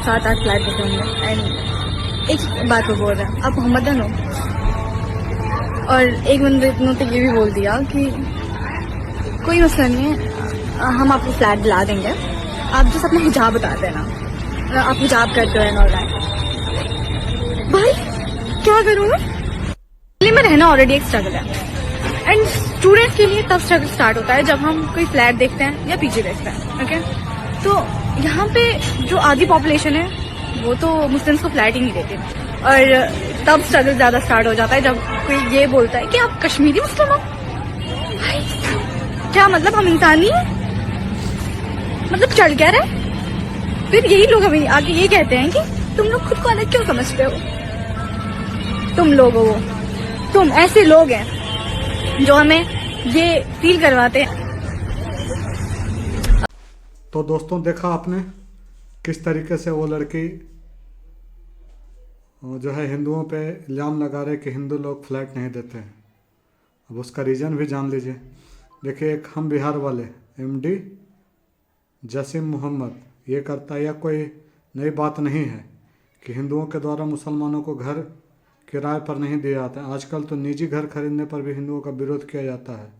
7-8 flat देखे होंगे। And एक बात वो बोल रहे हैं, आप मोहम्मदन हो, और एक बंदे ने तो ये भी बोल दिया कि कोई मसला नहीं है, हम आपको फ्लैट दिला देंगे, आप जिस अपना हिजाब बता देना, आप हिजाब करते हो एंड ऑल दैट। भाई क्या करूँ मैं? दिल्ली में रहना ऑलरेडी एक स्ट्रगल है, एंड स्टूडेंट के लिए तब स्ट्रगल स्टार्ट होता है जब हम कोई फ्लैट देखते हैं या पीजी देखते हैं। ओके, तो यहाँ पे जो आधी पॉपुलेशन है वो तो मुस्लिम्स को फ्लैट ही नहीं देते, और तब स्ट्रगल ज्यादा स्टार्ट हो जाता है जब कोई ये बोलता है कि आप कश्मीरी मुस्लिम हो। भाई क्या मतलब, हम इंसान नहीं है? मतलब चढ़ क्या रहा है? फिर यही लोग हमें आगे ये कहते हैं कि तुम लोग खुद को अलग क्यों समझते हो? तुम लोग हो, तुम ऐसे लोग हैं जो हमें ये फील करवाते हैं। तो दोस्तों, देखा आपने किस तरीके से वो लड़की जो है हिंदुओं पे इल्ज़ाम लगा रहे कि हिंदू लोग फ्लैट नहीं देते हैं। अब उसका रीज़न भी जान लीजिए। देखिए, एक हम बिहार वाले एमडी जसीम मोहम्मद ये करता है, यह कोई नई बात नहीं है कि हिंदुओं के द्वारा मुसलमानों को घर किराए पर नहीं दिए जाते हैं। आजकल तो निजी घर खरीदने पर भी हिंदुओं का विरोध किया जाता है।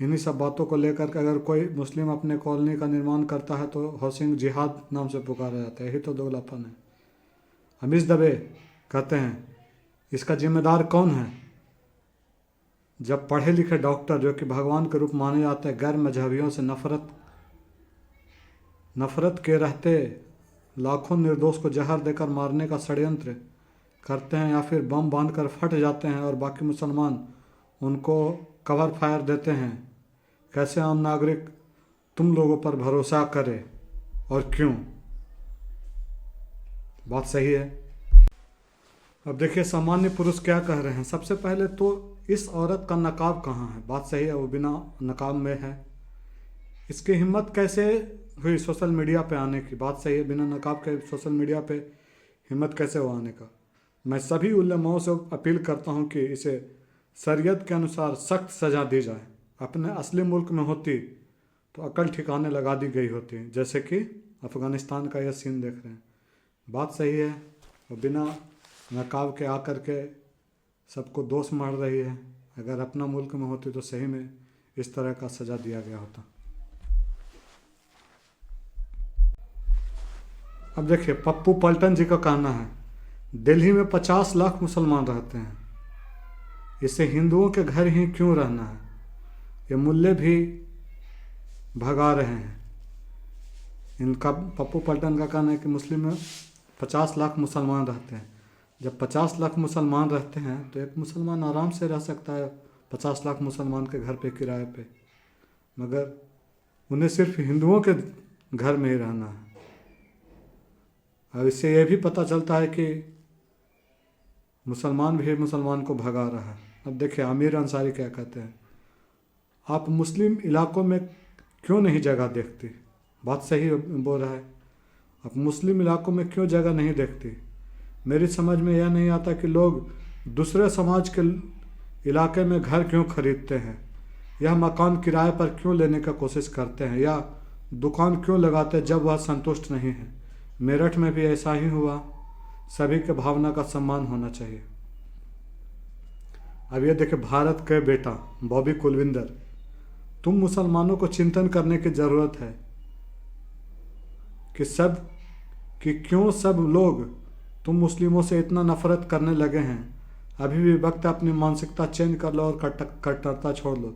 इन्हीं सब बातों को लेकर के अगर कोई मुस्लिम अपने कॉलोनी का निर्माण करता है तो हाउसिंग जिहाद नाम से पुकारा जाता है। यही तो दोगलापन है। हमीश दबे कहते हैं, इसका जिम्मेदार कौन है? जब पढ़े लिखे डॉक्टर जो कि भगवान के रूप माने जाते हैं, गैर मजहबियों से नफरत के रहते लाखों निर्दोष को जहर देकर मारने का षड्यंत्र करते हैं, या फिर बम बांधकर फट जाते हैं और बाकी मुसलमान उनको कवर फायर देते हैं, कैसे आम नागरिक तुम लोगों पर भरोसा करे और क्यों? बात सही है। अब देखिए, सामान्य पुरुष क्या कह रहे हैं। सबसे पहले तो इस औरत का नकाब कहाँ है? बात सही है, वो बिना नकाब में है। इसकी हिम्मत कैसे हुई सोशल मीडिया पे आने की? बात सही है, बिना नकाब के सोशल मीडिया पे हिम्मत कैसे हो आने का? मैं सभी उलमाओं से अपील करता हूँ कि इसे शरीयत के अनुसार सख्त सज़ा दी जाए। अपने असली मुल्क में होती तो अकल ठिकाने लगा दी गई होती, जैसे कि अफ़गानिस्तान का यह सीन देख रहे हैं। बात सही है, और बिना नकाब के आकर के सबको दोष मार रही है। अगर अपना मुल्क में होती तो सही में इस तरह का सज़ा दिया गया होता। अब देखिए, पप्पू पलटन जी का कहना है, दिल्ली में 50 लाख मुसलमान रहते हैं, इसे हिंदुओं के घर ही क्यों रहना है? ये मुल्ले भी भगा रहे हैं। इनका पप्पू पलटन का कहना है कि मुस्लिम में 50 लाख मुसलमान रहते हैं। जब 50 लाख मुसलमान रहते हैं तो एक मुसलमान आराम से रह सकता है 50 लाख मुसलमान के घर पे किराए पे, मगर उन्हें सिर्फ हिंदुओं के घर में ही रहना है। अब इससे यह भी पता चलता है कि मुसलमान भी मुसलमान को भगा रहा है। अब देखिए, आमिर अंसारी क्या कहते हैं, आप मुस्लिम इलाकों में क्यों नहीं जगह देखती? बात सही बोल रहा है, आप मुस्लिम इलाकों में क्यों जगह नहीं देखती? मेरी समझ में यह नहीं आता कि लोग दूसरे समाज के इलाके में घर क्यों खरीदते हैं, यह मकान किराए पर क्यों लेने का कोशिश करते हैं, या दुकान क्यों लगाते हैं जब वह संतुष्ट नहीं है। मेरठ में भी ऐसा ही हुआ। सभी के भावना का सम्मान होना चाहिए। अब ये देखिए, भारत के बेटा बॉबी कुलविंदर, तुम मुसलमानों को चिंतन करने की ज़रूरत है कि क्यों सब लोग तुम मुस्लिमों से इतना नफरत करने लगे हैं। अभी भी वक्त अपनी मानसिकता चेंज कर लो और कट्टरता छोड़ लो।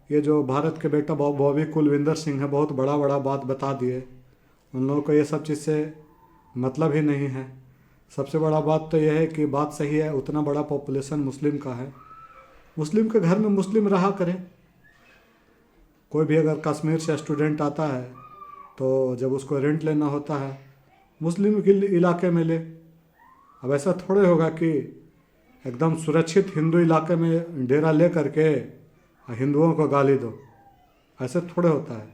ये जो भारत के बेटा बॉबी कुलविंदर सिंह है, बहुत बड़ा बात बता दिए। उन लोगों को ये सब चीज़ से मतलब ही नहीं है। सबसे बड़ा बात तो यह है कि बात सही है, उतना बड़ा पॉपुलेशन मुस्लिम का है, मुस्लिम के घर में मुस्लिम रहा करे। कोई भी अगर कश्मीर से स्टूडेंट आता है तो जब उसको रेंट लेना होता है मुस्लिम के इलाके में ले। अब ऐसा थोड़े होगा कि एकदम सुरक्षित हिंदू इलाके में डेरा ले करके हिंदुओं को गाली दो, ऐसे थोड़े होता है।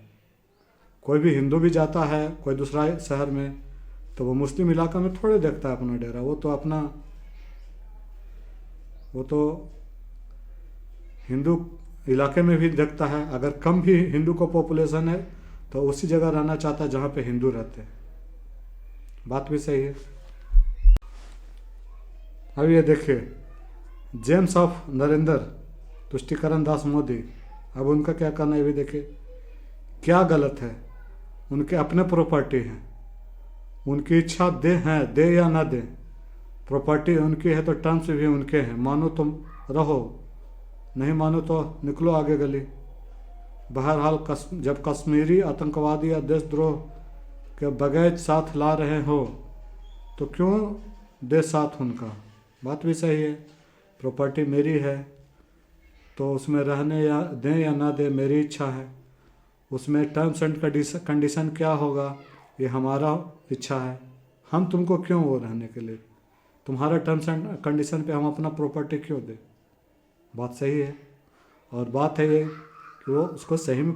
कोई भी हिंदू भी जाता है कोई दूसरा शहर में तो वो मुस्लिम इलाका में थोड़े देखता है अपना डेरा। वो तो हिंदू इलाके में भी देखता है। अगर कम भी हिंदू को पॉपुलेशन है तो उसी जगह रहना चाहता है जहाँ पे हिंदू रहते हैं। बात भी सही है। अब ये देखिए, जेम्स ऑफ नरेंद्र तुष्टिकरण दास मोदी, अब उनका क्या करना है ये भी देखिए। क्या गलत है, उनके अपने प्रॉपर्टी हैं, उनकी इच्छा दे या ना दे, प्रॉपर्टी उनकी है तो टर्म्स भी उनके हैं। मानो तुम रहो, नहीं मानो तो निकलो आगे गली। बहरहाल जब कश्मीरी आतंकवादी या देशद्रोह के बगैर साथ ला रहे हो तो क्यों दे साथ उनका। बात भी सही है, प्रॉपर्टी मेरी है तो उसमें रहने या दें या ना दें मेरी इच्छा है। उसमें टर्म्स एंड कंडीशन क्या होगा ये हमारा इच्छा है। हम तुमको क्यों वो रहने के लिए, तुम्हारा टर्म्स एंड कंडीशन पे हम अपना प्रॉपर्टी क्यों दें। बात सही है। और बात है ये कि वो उसको सही में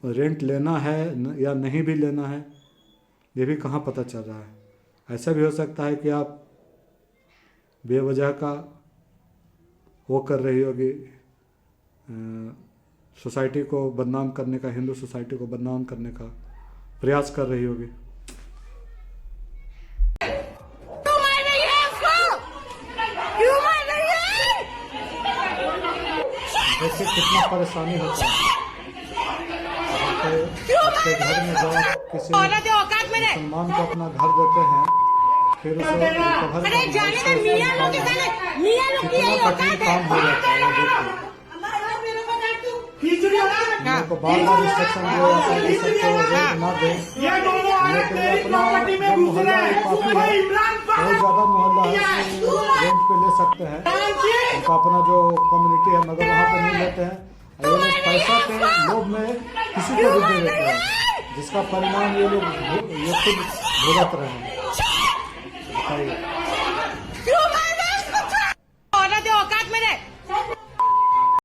रेंट लेना है या नहीं भी लेना है, ये भी कहाँ पता चल रहा है। ऐसा भी हो सकता है कि आप बेवजह का वो कर रही होगी, सोसाइटी को बदनाम करने का, हिंदू सोसाइटी को बदनाम करने का प्रयास कर रही होगी। देखिए कितना परेशानी होता है। आपके घर में जाओ, किसी मुसलमान को अपना घर देते हैं, फिर उसे कितना कठिन काम हो जाता है। देखिए को बार बार इंस्ट्रक्शन दिया जाता है कि सबको रेंट ना दें, लेकिन अपना मोहल्ला एक काफी है, बहुत ज़्यादा मोहल्ला है, रेंट पे ले सकते हैं, उनका अपना जो कम्युनिटी है, मगर वहाँ पे नहीं लेते हैं। ये लोग पैसा के लोभ में किसी को भी दे देते हैं, जिसका परिणाम ये लोग खुद भुगत रहे हैं। बताइए।